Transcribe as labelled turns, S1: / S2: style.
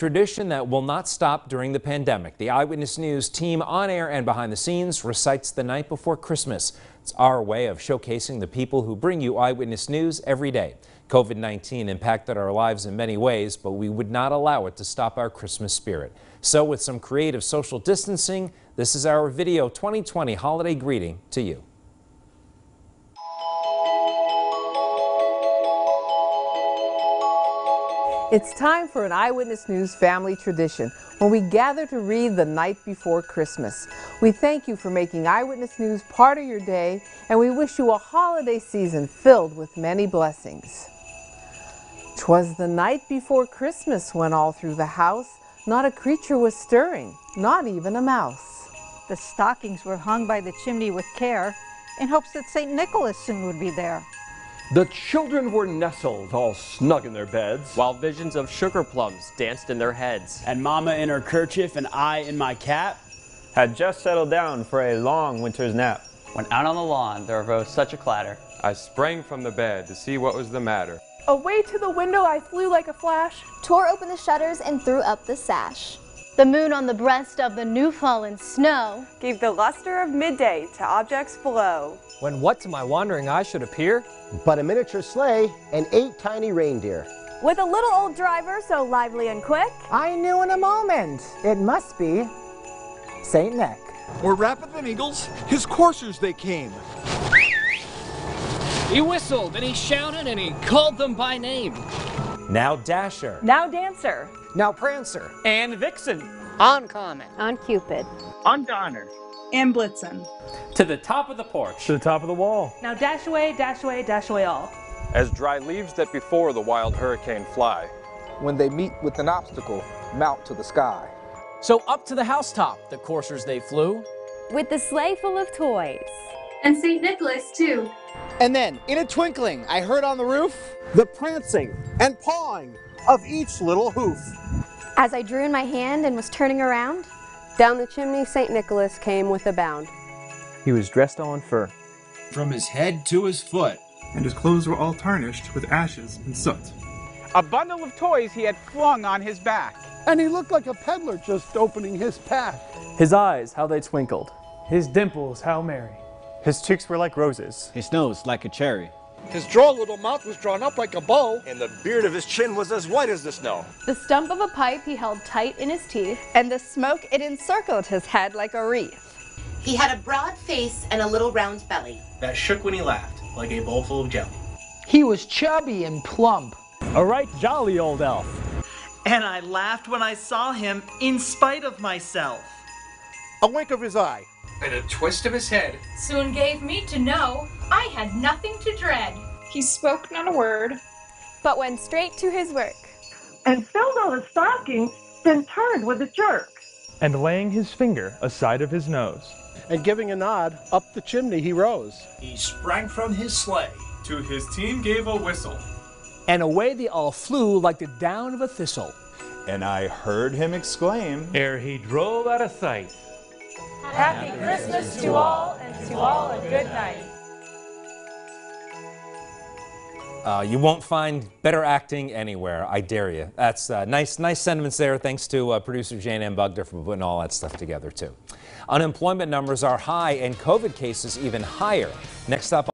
S1: Tradition that will not stop during the pandemic. The Eyewitness News team on air and behind the scenes recites the night before Christmas. It's our way of showcasing the people who bring you Eyewitness News every day. COVID-19 impacted our lives in many ways, but we would not allow it to stop our Christmas spirit. So with some creative social distancing, this is our video 2020 holiday greeting to you.
S2: It's time for an Eyewitness News family tradition when we gather to read the night before Christmas. We thank you for making Eyewitness News part of your day, and we wish you a holiday season filled with many blessings. 'Twas the night before Christmas when all through the house not a creature was stirring, not even a mouse.
S3: The stockings were hung by the chimney with care in hopes that St. Nicholas soon would be there.
S4: The children were nestled all snug in their beds,
S5: while visions of sugar plums danced in their heads.
S6: And Mama in her kerchief and I in my cap
S7: had just settled down for a long winter's nap.
S5: When out on the lawn there arose such a clatter,
S8: I sprang from the bed to see what was the matter.
S9: Away to the window I flew like a flash,
S10: tore open the shutters and threw up the sash.
S11: The moon on the breast of the new fallen snow
S12: gave the luster of midday to objects below.
S13: When what to my wandering eye should appear
S14: but a miniature sleigh and 8 tiny reindeer.
S9: With a little old driver so lively and quick,
S15: I knew in a moment it must be Saint Nick.
S16: More rapid than eagles, his coursers they came.
S17: He whistled and he shouted and he called them by name.
S1: Now Dasher.
S9: Now Dancer.
S15: Now Prancer.
S17: And Vixen.
S11: On Comet.
S10: On Cupid.
S12: On Donner. And Blitzen.
S5: To the top of the porch.
S4: to the top of the wall.
S9: Now dash away, dash away, dash away all.
S8: As dry leaves that before the wild hurricane fly.
S18: When they meet with an obstacle, mount to the sky.
S17: So up to the housetop the coursers they flew.
S10: With the sleigh full of toys.
S11: And St. Nicholas too.
S15: And then, in a twinkling, I heard on the roof
S16: The prancing and pawing of each little hoof.
S10: As I drew in my hand and was turning around, down the chimney St. Nicholas came with a bound.
S7: He was dressed all in fur,
S6: from his head to his foot.
S19: And his clothes were all tarnished with ashes and soot.
S12: A bundle of toys he had flung on his back.
S16: And he looked like a peddler just opening his pack.
S4: His eyes, how they twinkled.
S19: His dimples, how merry.
S7: his cheeks were like roses,
S6: His nose like a cherry.
S16: His droll little mouth was drawn up like a bow.
S20: And the beard of his chin was as white as the snow.
S9: The stump of a pipe he held tight in his teeth,
S12: And the smoke it encircled his head like a wreath.
S8: He had a broad face and a little round belly
S6: that shook when he laughed, like a bowl full of jelly.
S15: He was chubby and plump.
S4: A right jolly old elf.
S15: And I laughed when I saw him in spite of myself.
S16: A wink of his eye
S17: And a twist of his head
S11: Soon gave me to know I had nothing to dread.
S12: He spoke not a word,
S9: but went straight to his work.
S12: and filled all the stockings, then turned with a jerk.
S19: And laying his finger aside of his nose.
S16: and giving a nod, up the chimney he rose.
S6: He sprang from his sleigh.
S19: To his team gave a whistle.
S13: and away they all flew like the down of a thistle.
S2: And I heard him exclaim,
S19: Ere he drove out of sight.
S9: Happy Christmas to all, and to all a good night.
S1: You won't find better acting anywhere, I dare you. That's nice sentiments there. Thanks to producer Jane M. Bugder for putting all that stuff together, too. Unemployment numbers are high and COVID cases even higher. Next up.